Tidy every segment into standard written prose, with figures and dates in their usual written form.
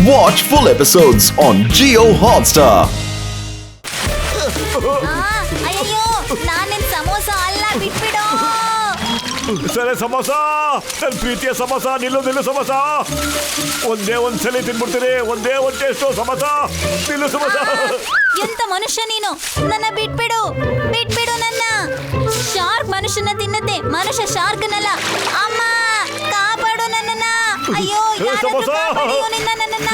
Watch full episodes on Jio Hotstar. ಅಯ್ಯೋ ನಾನಿನ್ ಸಮೋಸ ಅಲ್ಲ ಬಿಟ್ಬಿಡು. ಸರಿ ಸಮೋಸ, ನನ್ನ ಪ್ರೀತಿಯ ಸಮೋಸ, ನಿಲ್ಲು ಸಮೋಸ. ಒಂದೇ ಒಂದ್ಸಲಿ ತಿನ್ಬಿಡ್ತೀನಿ, ಒಂದೇ ಒಂದ್ ಟೇಸ್ಟು ಸಮೋಸ, ನಿಲ್ಲು ಸಮೋಸ. ಎಂತ ಮನುಷ್ಯ ನೀನು, ನನ್ನ ಬಿಟ್ಬಿಡು ನನ್ನ. ಶಾರ್ಕ್ ಮನುಷ್ಯನ ತಿನ್ನತ್ತೆ, ಮನುಷ್ಯ ಶಾರ್ಕ್ನಲ್ಲ. ಅಮ್ಮ ಕಾಪಾಡು ನನ್ನನ್ನ. ಅಯ್ಯೋ ಸಮೋಸ ನನ್ನನ್ನ.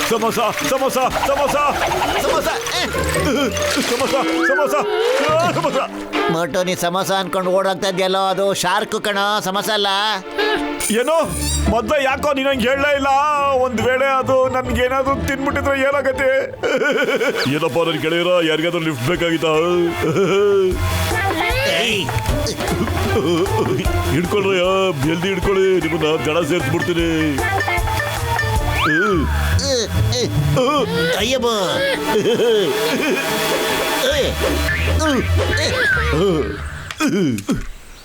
ಸಮೋಸ ಸಮೋಸ ಸಮೋಸ ಸಮೋಸ ಸಮೋಸ ಸಮೋಸ ಸಮೋಸ. ಮೋಟು ನೀ ಸಮೋಸ ಅನ್ಕೊಂಡು ಓಡಾಗ್ತಾ ಇದೆಯಲ್ಲೋ, ಅದು ಶಾರ್ಕ್ ಕಣ, ಸಮೋಸ ಅಲ್ಲ. ಏನೋ ಮೊದ್ಲ ಯಾಕೋ ನೀನು ಹಂಗೆ ಹೇಳಲೇ ಇಲ್ಲ. ಒಂದ್ ವೇಳೆ ಅದು ನನ್ಗೇನಾದ್ರು ತಿನ್ಬಿಟ್ಟಿದ್ರೆ ಏನಾಗತ್ತೆ? ಏನಪ್ಪ ನನ್ ಗೆಳೆಯರ, ಯಾರಿಗಾದ್ರೂ ಲಿಫ್ಟ್ ಬೇಕಾಗಿತ್ತ? ಹಿಡ್ಕೊಳ್ರಯ್ಯ, ಜಲ್ದಿ ಹಿಡ್ಕೊಳ್ಳಿ, ನಿಮ್ಮನ್ನ ದಡ ಸೇರ್ಸ್ಬಿಡ್ತೀನಿ. ಅಯ್ಯಬ್ಬ,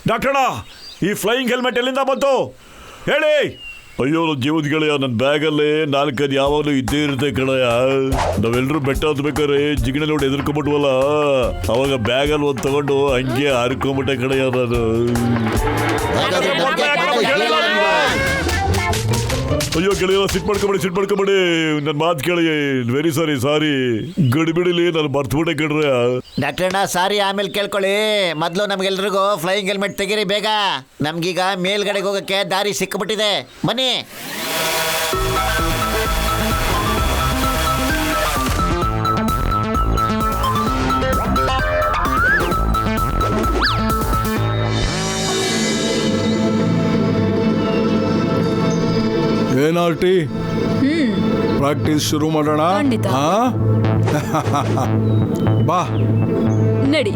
ಡಾಕ್ಟರ್ಣ, ಈ ಫ್ಲೈಯಿಂಗ್ ಹೆಲ್ಮೆಟ್ ಎಲ್ಲಿಂದ ಬಂತು ಹೇಳಿ? ಅಯ್ಯೋ ಜೀವದ ಗೆಳೆಯ, ನನ್ನ ಬ್ಯಾಗಲ್ಲಿ 4 ಯಾವಾಗಲೂ ಇದ್ದೇ ಇರುತ್ತೆ ಕಣಯ್ಯ. ನಾವೆಲ್ಲರೂ ಬೆಟ್ಟ ಹತ್ಬೇಕಾರೆ ಜಿಗಣೆ ನೋಡಿ ಎದುರ್ಕೊಂಬಿಟ್ವಲ್ಲ, ಅವಾಗ ಬ್ಯಾಗಲ್ಲಿ ಒಂದು ತಗೊಂಡು ಹಂಗೆ ಹಾರ್ಕೊಂಬಿಟ್ಟೆ ಕಣಯ್ಯ ನಾನು. ಅಯ್ಯೋ ಗೆಳೆಯ, ಸಿಟ್ ಮಾಡ್ಕೊಬೇಡಿ, ನನ್ನ ಮಾತು ಕೇಳಿ. ವೆರಿ ಸಾರಿ ಗಡಿಬಿಡಿಲಿ ನಾನು ಮರ್ತುಬಿಟ್ಟೆ ಕಣ್ರೆ. ಡಾಕ್ಟರ್ನ ಸಾರಿ, ಆಮೇಲೆ ಕೇಳ್ಕೊಳ್ಳಿ. ಮೊದಲು ನಮ್ಗೆಲ್ರಿಗೂ ಫ್ಲೈಯಿಂಗ್ ಹೆಲ್ಮೆಟ್ ತೆಗೀರಿ ಬೇಗ. ನಮ್ಗೀಗ ಮೇಲ್ಗಡೆಗೆ ಹೋಗಕ್ಕೆ ದಾರಿ ಸಿಕ್ಕಿಬಿಟ್ಟಿದೆ, ಬನ್ನಿ. ಏನಾರ್ಟಿ, ಪ್ರಾಕ್ಟೀಸ್ ಶುರು ಮಾಡೋಣ. ಬಾ ನಡಿ.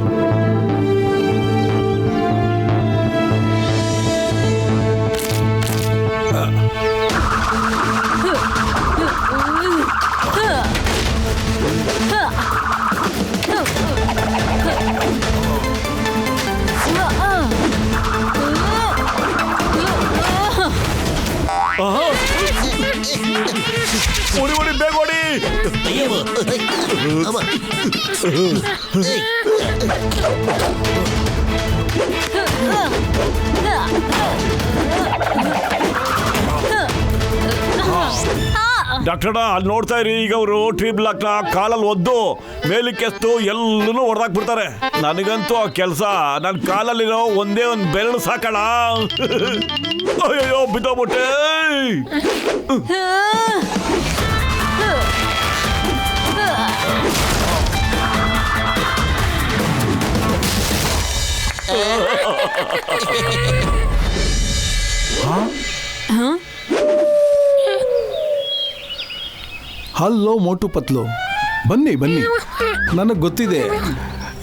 ಓಡಿ ಬೇಗ ಓಡಿ. ಡಾಕ್ಟರ್ನ ಅಲ್ಲಿ ನೋಡ್ತಾ ಇರಿ, ಈಗ ಅವರು ಟ್ರೀ ಬ್ಲಾಕ್ನ ಕಾಲಲ್ಲಿ ಒದ್ದು ಮೇಲಕ್ಕೆಸ್ತು ಎಲ್ಲೂ ಹೊಡೆದಾಕ್ಬಿಡ್ತಾರೆ. ನನಗಂತೂ ಆ ಕೆಲಸ, ನನ್ನ ಕಾಲಲ್ಲಿರೋ ಒಂದೇ ಒಂದು ಬೆರಳು ಸಾಕಣ. ಅಯ್ಯೋ ಬಿದ್ದೋಗ್ಬಿಟ್ಟೆ. ಹಲೋ ಮೋಟು ಪತ್ಲು, ಬನ್ನಿ. ನನಗೆ ಗೊತ್ತಿದೆ,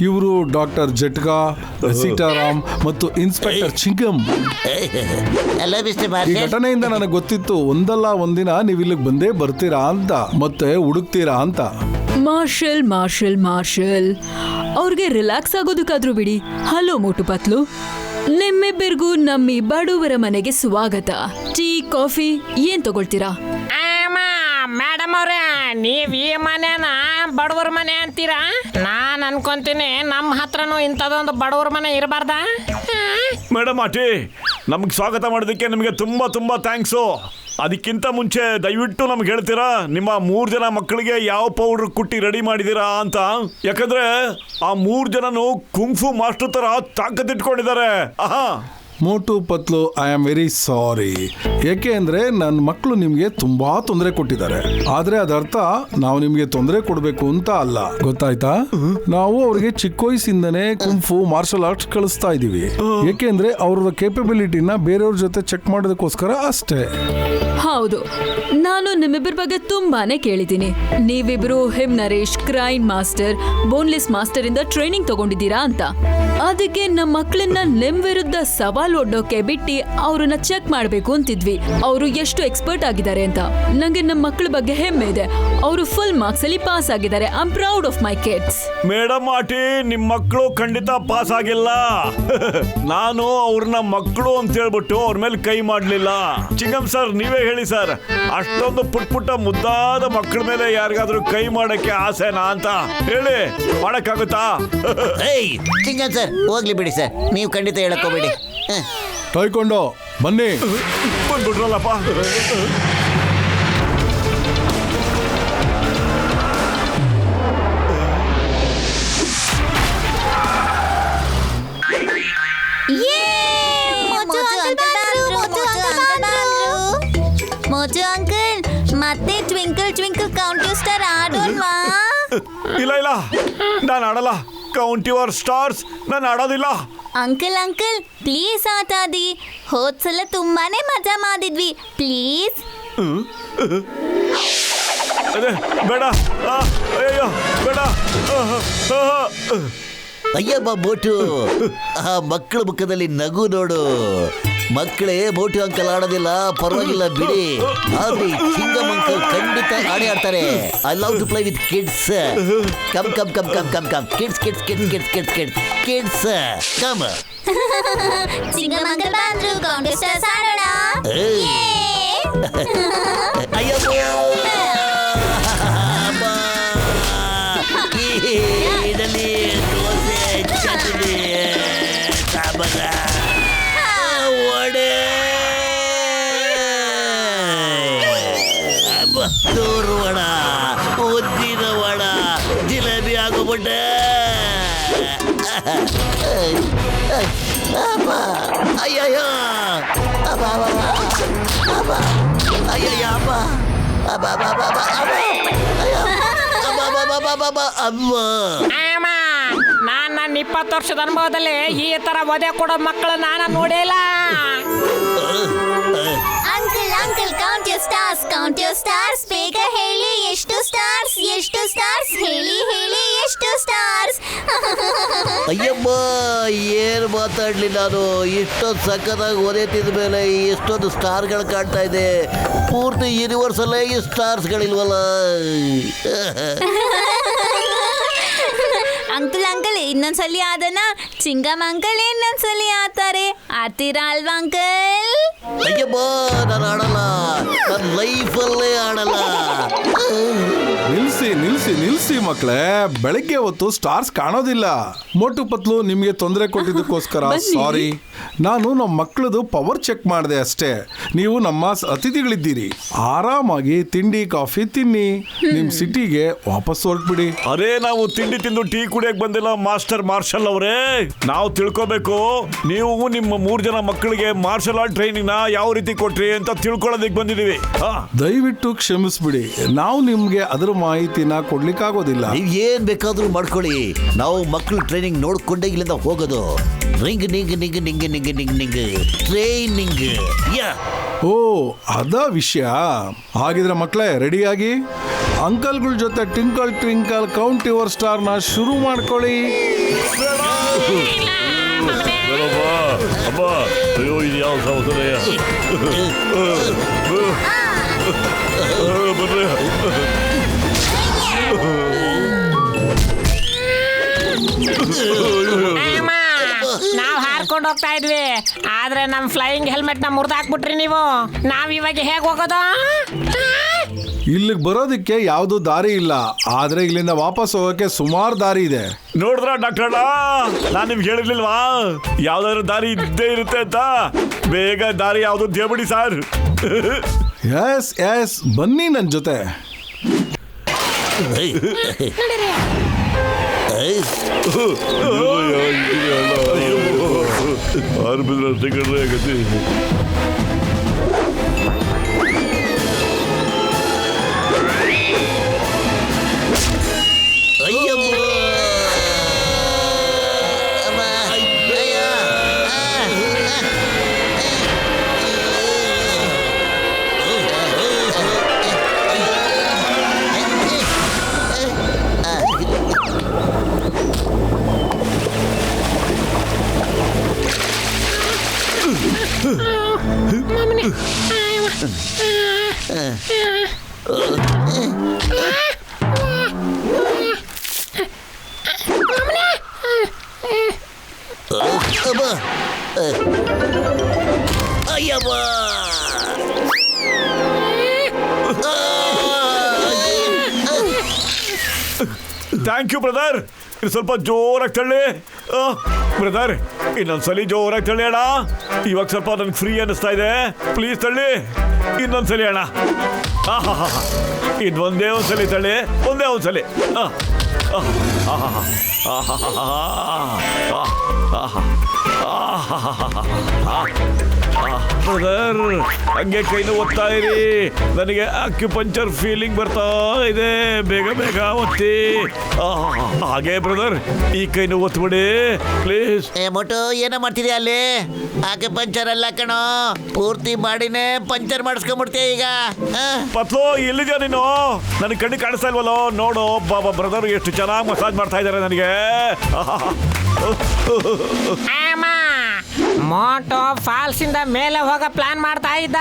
ಇವರು ಡಾಕ್ಟರ್ ಜಟ್ಕಾ, ಸೀತಾರಾಮ್ ಮತ್ತು ಇನ್ಸ್ಪೆಕ್ಟರ್ ಚಿಂಗಮ್. ಈ ಘಟನೆಯಿಂದ ನನಗೆ ಗೊತ್ತಿತ್ತು, ಒಂದಲ್ಲ ಒಂದಿನ ನೀವು ಇಲ್ಲಿಗೆ ಬಂದೇ ಬರ್ತೀರಾ ಅಂತ, ಮತ್ತೆ ಹುಡುಕ್ತೀರಾ ಅಂತ. ಮಾರ್ಷಲ್ ಅವ್ರಿಗೆ ರಿಲ್ಯಾಕ್ಸ್ ಆಗೋದಕ್ಕಾದ್ರೂ ಬಿಡಿ. ಹಲೋ ಮೋಟು ಪತ್ಲು, ನಿಮ್ಮಿಬ್ಬರಿಗೂ ನಮ್ಮಿ ಬಡವರ ಮನೆಗೆ ಸ್ವಾಗತ. ಟೀ, ಕಾಫಿ ಏನ್ ತಗೊಳ್ತೀರಾ? ಮೇಡಮ್ ಅವ್ರೆ, ನೀವ್ ಈ ಮನೆನ ಬಡವರ ಮನೆ ಅಂತೀರಾ? ನಾನ್ ಅನ್ಕೊಂತೀನಿ ನಮ್ಮ ಹತ್ರನೂ ಇಂಥದೊಂದು ಬಡವರ ಮನೆ ಇರಬಾರ್ದಾ? ಮೇಡಮ್ ಆಟಿ, ನಮ್ಗೆ ಸ್ವಾಗತ ಮಾಡೋದಕ್ಕೆ ನಿಮಗೆ ತುಂಬಾ ಥ್ಯಾಂಕ್ಸು. ಅದಕ್ಕಿಂತ ಮುಂಚೆ ದಯವಿಟ್ಟು ನಮ್ಗೆ ಹೇಳ್ತೀರಾ, ನಿಮ್ಮ 3 ಜನ ಮಕ್ಕಳಿಗೆ ಯಾವ ಪೌಡ್ರ್ ಕುಟ್ಟಿ ರೆಡಿ ಮಾಡಿದ್ದೀರಾ ಅಂತ? ಯಾಕಂದ್ರೆ ಆ 3 ಜನನು ಕುಂಫು ಮಾಸ್ಟರ್ ತರ ತಾಕತ್ತಿಟ್ಕೊಂಡಿದ್ದಾರೆ. ಮೋಟು ಪತ್ಲು, ಐ ಆಮ್ ವೆರಿ ಸಾರಿ. ಏಕೆ ಅಂದ್ರೆ ನನ್ನ ಮಕ್ಕಳು ನಿಮ್ಗೆ ತುಂಬಾ ತೊಂದರೆ ಕೊಟ್ಟಿದ್ದಾರೆ. ಆದ್ರೆ ಅದರ್ಥ ನಾವು ನಿಮ್ಗೆ ತೊಂದರೆ ಕೊಡ್ಬೇಕು ಅಂತ ಅಲ್ಲ, ಗೊತ್ತಾಯ್ತಾ? ನಾವು ಅವ್ರಿಗೆ ಚಿಕ್ಕ ವಯಸ್ಸಿಂದನೇ ಕುಂಫು ಮಾರ್ಷಲ್ ಆರ್ಟ್ಸ್ ಕಳಿಸ್ತಾ ಇದೀವಿ. ಏಕೆಂದ್ರೆ ಅವ್ರ ಕೇಪಬಿಲಿಟಿನ ಬೇರೆಯವ್ರ ಜೊತೆ ಚೆಕ್ ಮಾಡೋದಕ್ಕೋಸ್ಕರ ಅಷ್ಟೇ. ಹೌದು, ನಾನು ನಿಮ್ಮಿಬ್ಬರ ಬಗ್ಗೆ ತುಂಬಾನೇ ಕೇಳಿದ್ದೀನಿ. ನೀವಿಬ್ರು him Naresh, crane master, boneless master ಇಂದ ಟ್ರೈನಿಂಗ್ ತಗೊಂಡಿದ್ದೀರಾ ಅಂತ. ಅದಕ್ಕೆ ನಮ್ಮ ಮಕ್ಕಳನ್ನ ನಿಮ್ ವಿರುದ್ಧ ಸವಾಲ್ ಬಾಲ್ ಒಡ್ಡೋಕೆ ಬಿಟ್ಟು ಅವ್ರನ್ನ ಚೆಕ್ ಮಾಡ್ಬೇಕು ಅಂತಿದ್ವಿ. ಅವರು ಎಷ್ಟು ಎಕ್ಸ್ಪರ್ಟ್ ಆಗಿದ್ದಾರೆ ಅಂತ. ನಂಗೆ ನಮ್ಮ ಮಕ್ಕಳ ಬಗ್ಗೆ ಹೆಮ್ಮೆ ಇದೆ. ಅವರು ಫುಲ್ ಮಾರ್ಕ್ಸ್ ಅಲ್ಲಿ ಪಾಸ್ ಆಗಿದ್ದಾರೆ. I am proud of my kids. Madam ಆಟಿ, ನಿಮ್ ಮಕ್ಕಳು ಖಂಡಿತ ಪಾಸ್ ಆಗಿಲ್ಲ. ನಾನು ಅವ್ರನ್ನ ಮಕ್ಕಳು ಅಂತ ಹೇಳ್ಬಿಟ್ಟು ಅವ್ರ ಮೇಲೆ ಕೈ ಮಾಡ್ಲಿಲ್ಲ. ಚಿಂಗಂ ಸರ್, ನೀವೇ ಹೇಳಿ ಸರ್, ಅಷ್ಟೊಂದು ಪುಟ್ಟ ಮುದ್ದಾದ ಮಕ್ಕಳ ಮೇಲೆ ಯಾರಿಗಾದ್ರೂ ಕೈ ಮಾಡಕ್ಕೆ ಆಸೆನಾ ಅಂತ ಹೇಳಿ, ಮಾಡಕ್ಕಾಗುತ್ತಾ? ಏಯ್ ಚಿಂಗನ್ ಸರ್, ಹೋಗ್ಲಿ ಬಿಡಿ ಸರ್, ನೀವು ಖಂಡಿತ ಹೇಳಕ್ ಹೋಗ್ಬೇಡಿ. ಟೈಕೊಂಡು ಬನ್ನಿ. ಬಂದ್ಬಿಟ್ರಲ್ಲಪ್ಪ. ಮೋಟು ಅಂಕಲ್, ಮತ್ತೆ twinkle twinkle count your star ಆಡೋಣ್ವಾ? ಇಲ್ಲ ನಾನು ಆಡಲ್ಲ. ಕೌಂಟ್ ಯುವರ್ ಸ್ಟಾರ್ಸ್ ನಾನು ಆಡೋದಿಲ್ಲ. ಅಂಕಲ್ ಅಂಕಲ್ ಪ್ಲೀಸ್ ಆಟ ಆಡಿ. ಹೋದ್ಸಲ ತುಂಬಾನೇ ಮಜಾ ಮಾಡಿದ್ವಿ, ಪ್ಲೀಸ್. ಅದೇ ಬೇಡ. ಅಯ್ಯೋ ಬೇಡ. ಅಯ್ಯಬ್ಬ ಮೋಟು, ಆ ಮಕ್ಕಳ ಮುಖದಲ್ಲಿ ನಗು ನೋಡು. ಮಕ್ಕಳೇ, ಮೋಟು ಅಂಕಲ್ ಆಡೋದಿಲ್ಲ, ಪರವಾಗಿಲ್ಲ ಬಿಡಿ. ಆದ್ರೆ ಚಿಂಗಮ್ ಅಂಕಲ್ ಖಂಡಿತ ಆಡಿ ಆಡ್ತಾರೆ. I love to play with kids. Come come come come come come kids kids kids kids kids kids kids come. Chewing gum uncle ಬಂದ್ರು, ಕೌಂಟ್ ಯುವರ್ ಸ್ಟಾರ್ಸ್ ಆಡೋಣ. ಅಯ್ಯಬ್ಬ ಇಡಲಿ, ದೋಸೆ, ಚಟ್ನಿ, ಸಾಂಬಾರ, ವಡೆ, ದೂರು ವಡ, ಉದ್ದಿನ ವಡ, ಜಿಲೇಬಿ ಆಗೋಬಿಟ್ಟೆ. ಅಯ್ಯಯ್ಯೋ ಅಬ್ಬ ಅಬ್ಬ ಅಯ್ಯಯ್ಯ ಅಬ್ಬ ಅಬ್ಬ ಅಬ್ಬ ಅಬ್ಬ ಅಬ್ಬ ಅಮ್ಮ. ನಾನ್ ನನ್ನ 20 ವರ್ಷದ ಅನುಭವದಲ್ಲಿ ಈ ತರ ಒದೆ ಕೊಡೋ ಮಕ್ಕಳು ನಾನು ನೋಡಿಲ್ಲ. Uncle uncle count your stars, count your stars. ಬೇಗ ಹೇಳಿ, ಎಷ್ಟು ಸ್ಟಾರ್ಸ್, ಎಷ್ಟು ಸ್ಟಾರ್ಸ್, ಹೇಳಿ ಹೇಳಿ, ಎಷ್ಟು ಸ್ಟಾರ್ಸ್. ಅಯ್ಯಮ್ಮ, ಏನು ಮಾತಾಡ್ಲಿ ನಾನು. ಇಷ್ಟೊಂದು ಸಕ್ಕತ್ತಾಗಿ ಒದೆ ತಿಂದ ಮೇಲೆ ಎಷ್ಟೊಂದು ಸ್ಟಾರ್ಗಳು ಕಾಣ್ತಾ ಇದೆ. ಪೂರ್ತಿ ಯೂನಿವರ್ಸ್ ಅಲ್ಲೇ ಈ ಸ್ಟಾರ್ಸ್ಗಳಿಲ್ವಲ್ಲ. ಅಂಕಲ್ ಅಂಕಲ್ ಇನ್ನೊಂದ್ಸಲಿ ಆದನ. ಚಿಂಗಮ್ ಅಂಕಲ್ ಇನ್ನೊಂದ್ಸಲಿ ಆಡ್ತಾರೆ. ಆಡ್ತೀರಾ ಅಲ್ವಾ ಅಂಕಲ್? ಅಯ್ಯಮ್ಮ, ನಾನು ಆಡಲ್ಲ. ನನ್ನ ಲೈಫಲ್ಲೇ ಆಡಲ್ಲ. ನಿಲ್ಸಿ ಮಕ್ಕಳೇ, ಬೆಳಗ್ಗೆ ಹೊತ್ತು ಸ್ಟಾರ್ಸ್ ಕಾಣೋದಿಲ್ಲ. ಮೋಟು ಪತ್ಲು ನಿಮ್ಗೆ ತೊಂದರೆ ಕೊಟ್ಟಿದ್ದಕ್ಕೋಸ್ಕರ ಸಾರಿ. ನಾನು ನಮ್ಮ ಮಕ್ಕಳದು ಪವರ್ ಚೆಕ್ ಮಾಡಿದೆ ಅಷ್ಟೇ. ನೀವು ನಮ್ಮ ಅತಿಥಿಗಳಿದ್ದೀರಿ. ಆರಾಮಾಗಿ ತಿಂಡಿ ಕಾಫಿ ತಿನ್ನಿ. ನಿಮ್ ಸಿಟಿಗೆ ವಾಪಸ್ ಹೊರಟ್ಬಿಡಿ. ಅರೇ, ನಾವು ತಿಂಡಿ ತಿಂದು ಟೀ ಕುಡಿಯಕ್ ಬಂದಿಲ್ಲ ಮಾಸ್ಟರ್ ಮಾರ್ಷಲ್ ಅವರೇ. ನಾವು ತಿಳ್ಕೊಬೇಕು, ನೀವು ನಿಮ್ಮ 3 ಜನ ಮಕ್ಕಳಿಗೆ ಮಾರ್ಷಲ್ ಆರ್ಟ್ ಟ್ರೈನಿಂಗ್ ನ ಯಾವ ರೀತಿ ಕೊಟ್ರಿ ಅಂತ ತಿಳ್ಕೊಳ್ಳೋದಕ್ಕೆ ಬಂದಿದೀವಿ. ದಯವಿಟ್ಟು ಕ್ಷಮಿಸ್ಬಿಡಿ, ನಾವು ನಿಮ್ಗೆ ಅದರ ಮಾಹಿತಿನ ಕೊಡ್ಲಿಕ್ಕಾಗೋದಿಲ್ಲ. ನೀವ್ ಏನ್ ಬೇಕಾದ್ರೂ ಮಾಡ್ಕೊಳ್ಳಿ, ನಾವು ಮಕ್ಕಳು ಟ್ರೈನಿಂಗ್ ನೋಡ್ಕೊಂಡೇ ಇಲ್ಲಿಂದ ಹೋಗೋದು. ರಿಂಗ್ ನಿಂಗ್ ನಿಂಗ್ ನಿಂಗ್ ನಿಂಗ್ ನಿಂಗ್ ನಿಂಗ್ ಟ್ರೈನಿಂಗ್. ಓ, ಅದ ವಿಷಯ. ಹಾಗಿದ್ರೆ ಮಕ್ಕಳೇ ರೆಡಿಯಾಗಿ ಅಂಕಲ್ಗಳ ಜೊತೆ twinkle twinkle count your star ನ ಶುರು ಮಾಡ್ಕೊಳ್ಳಿ. ಅಯ್ಯೋ, ಇದು ಯಾವ ಸೌಕರ್ಯ. ನಾವ್ ಹಾರ್ಕೊಂಡು ಹೋಗ್ತಾ ಇದ್ವಿ, ಆದ್ರೆ ನಮ್ ಫ್ಲೈಯಿಂಗ್ ಹೆಲ್ಮೆಟ್ ನ ಮುರಿದಾಕ್ಬಿಟ್ರಿ ನೀವು. ನಾವ್ ಇವಾಗ ಹೇಗ್ ಹೋಗೋದು? ಇಲ್ಲಿಗೆ ಬರೋದಕ್ಕೆ ಯಾವ್ದು ದಾರಿ ಇಲ್ಲ, ಆದ್ರೆ ಇಲ್ಲಿಂದ ವಾಪಸ್ ಹೋಗಕ್ಕೆ ಸುಮಾರು ದಾರಿ ಇದೆ. ನೋಡಿದ್ರ ಡಾಕ್ಟರ್, ನಾನ್ ನಿಮ್ಗೆ ಹೇಳಿರ್ಲಿಲ್ವಾ ಯಾವ್ದಾದ್ರು ದಾರಿ ಇದ್ದೇ ಇರುತ್ತೆ ಅಂತ. ಬೇಗ ದಾರಿ ಯಾವ್ದು ದೇವಬಿಡಿ ಸರ್. ಎಸ್ ಬನ್ನಿ ನನ್ನ ಜೊತೆ. ಅಬ್ಬ. ಅಯ್ಯವ್ವ. Thank you brother. ಇದು ಸ್ವಲ್ಪ ಜೋರಾಗಿ ತಳ್ಳಿ ಬ್ರದರ್. ಇನ್ನೊಂದ್ಸಲಿ ಜೋರಾಗಿ ತಳ್ಳಿ ಅಣ್ಣ. ಇವಾಗ ಸ್ವಲ್ಪ ನನ್ಗೆ ಫ್ರೀ ಅನ್ನಿಸ್ತಾ ಇದೆ. ಪ್ಲೀಸ್ ತಳ್ಳಿ ಇನ್ನೊಂದ್ಸಲಿ ಅಣ್ಣ. ಇನ್ನೊಂದೇ ಒಂದ್ಸಲಿ ತಳ್ಳಿ, ಒಂದೇ ಒಂದ್ಸಲಿ. ಬ್ರದರ್, ಹಂಗೆ ಕೈನ ಒತ್ತಾ ಇರಿ. ನನಗೆ ಅಕ್ಯುಪಂಚರ್ ಫೀಲಿಂಗ್ ಬರ್ತಾ ಇದೆ. ಬೇಗ ಬೇಗ ಒತ್ತಿ. ಹಾಗೆ ಬ್ರದರ್, ಈ ಕೈನ ಒತ್ಬಿಡಿ ಪ್ಲೀಸ್. ಏ ಮೊಟ್ಟು, ಏನೋ ಮಾಡ್ತಿದ್ಯಾ ಅಲ್ಲಿ? ಆಕೆ ಪಂಚರ್ ಅಲ್ಲ ಕಣೋ, ಪೂರ್ತಿ ಮಾಡಿನೇ ಪಂಚರ್ ಮಾಡಿಸ್ಕೊಂಡ್ಬಿಡ್ತೀಯ ಈಗ. ಪತ್ಲು, ಎಲ್ಲಿದ್ಯಾ ನೀನು? ನನಗೆ ಕಣ್ಣು ಕಾಣಿಸ್ತಾ ಇಲ್ವಲ್ಲೋ? ನೋಡು ಬಾಬಾ, ಬ್ರದರ್ ಎಷ್ಟು ಚೆನ್ನಾಗಿ ಮಸಾಜ್ ಮಾಡ್ತಾ ಇದ್ದಾರೆ ನನಗೆ. ಮೋಟೋ ಫಾಲ್ಸ್ ಇಂದ ಮೇಲೆ ಹೋಗೋ ಪ್ಲಾನ್ ಮಾಡ್ತಾ ಇದ್ದ.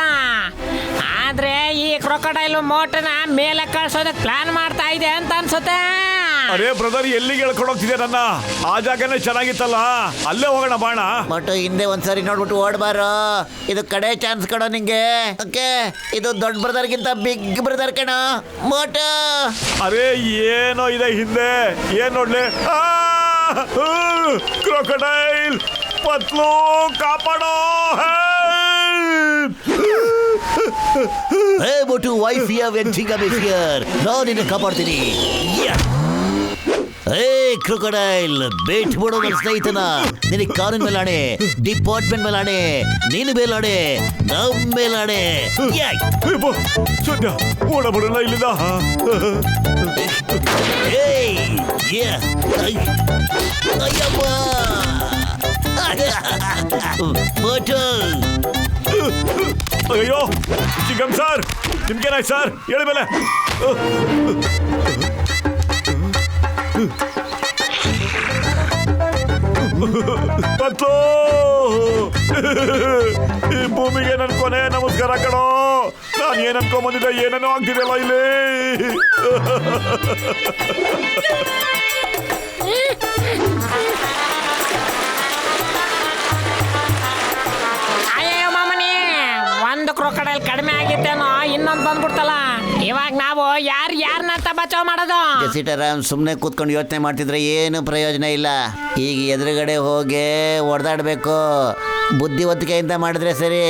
ಆದ್ರೆ ಈ ಕ್ರೊಕೊಡೈಲ್ ಮೋಟನ ಮೇಲೆ ಕಳ್ಸೋದಕ್ಕೆ ಪ್ಲಾನ್ ಮಾಡ್ತಾ ಇದೆ ಅಂತ ಅನ್ಸುತ್ತೆ. ಅರೇ ಬ್ರದರ್, ಎಲ್ಲಿಗೆ ಹೇಳ್ಕೊಂಡು ಹೋಗ್ತಿದ್ಯಾ ನನ್ನ? ಆ ಜಾಗನೇ ಚೆನ್ನಾಗಿತ್ತಲ್ಲ, ಅಲ್ಲೇ ಹೋಗೋಣ ಬಾಣ. ಮೊಟ್ಟು, ಹಿಂದೆ ಒಂದ್ಸರಿ ನೋಡ್ಬಿಟ್ಟು ಓಡ್ಬಾರೋ. ಇದು ಕಡೆ ಚಾನ್ಸ್ ಕಣೋ ನಿಂಗೆ. ಓಕೆ, ಇದು ದೊಡ್ಡ ಬ್ರದರ್ಗಿಂತ ಬಿಗ್ ಬ್ರದರ್ ಕಣೋ ಮೋಟು. ಅರೇ ಏನೋ ಇದೆ ಹಿಂದೆ, ಏನ್ ನೋಡ್ಲಿ? ಕ್ರೊಕೊಡೈಲ್, ಪತ್ಲು ಕಾಪಾಡೋ. Hey Motu, why fear when Chingam is here? ನಾನು ನಿನ್ನ ಕಾಪಾಡ್ತೀನಿ. ಹೇ ಕ್ರೊಕೊಡೈಲ್, ಬೇಟ್ ಬಿಡೋ ನನ್ನ ಸ್ನೇಹಿತನ. ನಿನಗೆ ಕಾನೂನ್ ಮೇಲಾಣೆ, ಡಿಪಾರ್ಟ್ಮೆಂಟ್ ಮೇಲಾಣೆ, ನೀನು ಮೇಲಾಣೆ, ನಮ್ ಮೇಲಾಣೆ. ಸದ್ಯ ಓಡಬಿಡಲ್ಲ ಇಲ್ಲಿಂದ. ಅಯ್ಯಪ್ಪ ಮೊಟ್ಟು. ಅಯ್ಯೋ ಚಿಂಗಮ್ ಸರ್, ನಿಮ್ಗೇನಾಯ್ತು ಸರ್? ಹೇಳಿ ಮೇಲೆ. ಪತ್ಲು, ಈ ಭೂಮಿಗೆ ನನ್ ಕೊನೆ ನಮಸ್ಕಾರ ಕಣೋ. ನಾನು ಏನ್ ಅನ್ಕೊಂಬಂದಿದ್ದೆ, ಏನೇನೋ ಆಗ್ತಿದೆಯಲ್ಲ ಇಲ್ಲಿ. ಅಯ್ಯೋ ಮಾಮನಿ, ಒಂದು ಕ್ರೊಕೊಡೈಲ್ ಕಡಿಮೆ ಆಗಿತ್ತೇನೋ, ಇನ್ನೊಂದು ಬಂದ್ಬಿಡ್ತಲ್ಲ. ಇವಾಗ ನಾವು ಯಾರನ್ನಂತ ಬಚಾವ್ ಮಾಡೋದು? ಜಸಿಟರಾಮ್, ಸುಮ್ಮನೆ ಕೂತ್ಕೊಂಡು ಯೋಚನೆ ಮಾಡ್ತಿದ್ರೆ ಏನು ಪ್ರಯೋಜನ ಇಲ್ಲ. ಈಗ ಎದುರುಗಡೆ ಹೋಗಿ ಹೊಡೆದಾಡ್ಬೇಕು. ಬುದ್ಧಿವಂತಿಕೆಯಿಂದ ಮಾಡಿದ್ರೆ ಸರಿ.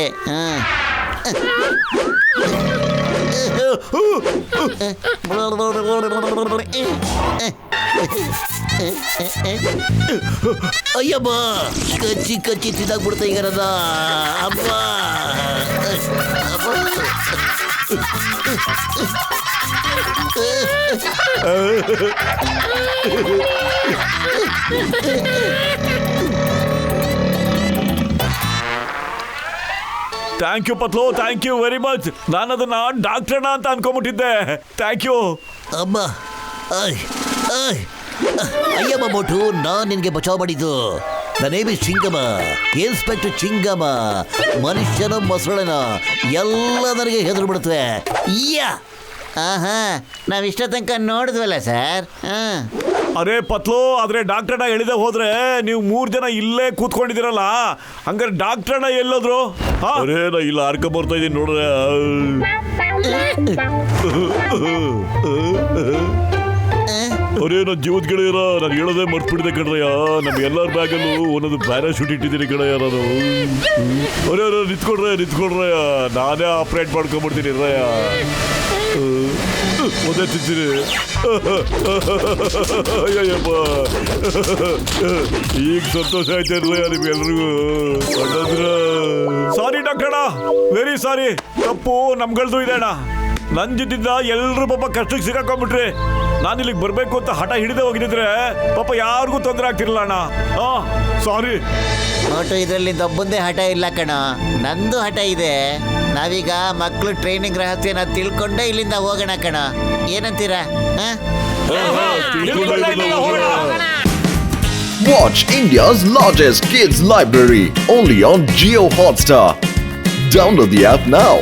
ಅಯ್ಯಮ್ಮ, ಕಚ್ಚಿ ಕಚ್ಚಿ ತಿಂದಾಗ್ಬಿಡ್ತಾ ಈಗ ನನ್ನ. ಅಮ್ಮ thank you Patlu, thank you very much. ನಾನು ಅದನ್ನ ಡಾಕ್ಟರ್ನ ಅಂತ ಅನ್ಕೊಂಬಿಟ್ಟಿದ್ದೆ. Thank you. ಅಮ್ಮ, ಅಯ್ಯಮ್ಮ ಮೊಟ್ಟು, ನಾನು ನಿನಗೆ ಬಚಾವ್ ಮಾಡಿದ್ದು. The name is Chingam, inspector Chingam. ಮನುಷ್ಯನ ಮೊಸಳೆನ ಎಲ್ಲ ನನಗೆ ಹೆದರು ಬಿಡುತ್ತವೆ. ನಾವಿಷ್ಟ ತನಕ ನೋಡಿದ್ವಲ್ಲ ಸರ್. ಅರೇ ಪತ್ಲು, ಆದ್ರೆ ಡಾಕ್ಟರ್ನ ಎಳಿದೆ ಹೋದ್ರೆ ನೀವು 3 ಜನ ಇಲ್ಲೇ ಕೂತ್ಕೊಂಡಿದ್ದೀರಲ್ಲ, ಹಂಗಾರೆ ಡಾಕ್ಟರ್ನ ಎಲ್ಲೋದ್ರು? ಅರೇ ನಾ ಇಲ್ಲ ಅರ್ಕ ಬರ್ತಾ ಇದೀನಿ ನೋಡ್ರೆ. ಅರೇ ನನ್ನ ಜೀವದ ಗೆಳೆಯರ, ನಾನು ಹೇಳೋದೇ ಮರ್ತ್ಬಿಟ್ಟಿದೆ ಕಣ್ರಯ್ಯ. ನಮ್ಗೆಲ್ಲರ ಬ್ಯಾಗಲ್ಲೂ ಒಂದೊಂದು ಪ್ಯಾರಾಶೂಟ್ ಇಟ್ಟಿದ್ದೀನಿ ಕಣಯ್ಯ ನಾನು. ಅರೇ ನಿಂತ್ಕೊಡ್ರಯ್ಯ, ನಾನೇ ಆಪ್ರೇಟ್ ಮಾಡ್ಕೊಂಡ್ಬಿಡ್ತೀನಿ ರಯ್ಯ. ಒದೇ ತಿಂತೀನಿ. ಅಯ್ಯಪ್ಪ, ಈಗ ಸಂತೋಷ ಆಯ್ತಾರಯ್ಯ ನಿಮ್ಗೆಲ್ರಿಗೂ. Sorry doctor, very sorry. ತಪ್ಪು ನಮ್ಗಳ್ದು ಇದೆ ಅಣ್ಣ. ನನ್ ಜೊತೆಯಿಂದ ಎಲ್ರು ಪಾಪ ಕಷ್ಟಕ್ಕೆ ಸಿಕ್ಕಾಕೊಂಡ್ಬಿಟ್ರಿ. ನಾನು ಇಲ್ಲಿಗೆ ಬರ್ಬೇಕು ಅಂತ ಹಠ ಹಿಡಿದೇ ಹೋಗಿದ್ರೆ ಪಾಪ ಯಾರಿಗೂ ತೊಂದರೆ ಆಗ್ತಿರಲ್ಲ ಅಣ್ಣ. ಸಾರಿ. ನೋಟು, ಇದರಲ್ಲಿ ಒಬ್ಬಂದೇ ಹಠ ಇಲ್ಲ ಕಣ, ನಂದು ಹಠ ಇದೆ. ನಾವೀಗ ಮಕ್ಕಳು ಟ್ರೈನಿಂಗ್ ರಹಸ್ಯನ ತಿಳ್ಕೊಂಡೇ ಇಲ್ಲಿಂದ ಹೋಗೋಣ ಕಣ. ಏನಂತೀರಾ? Watch India's largest kids library only on Jio Hotstar. Download the app now.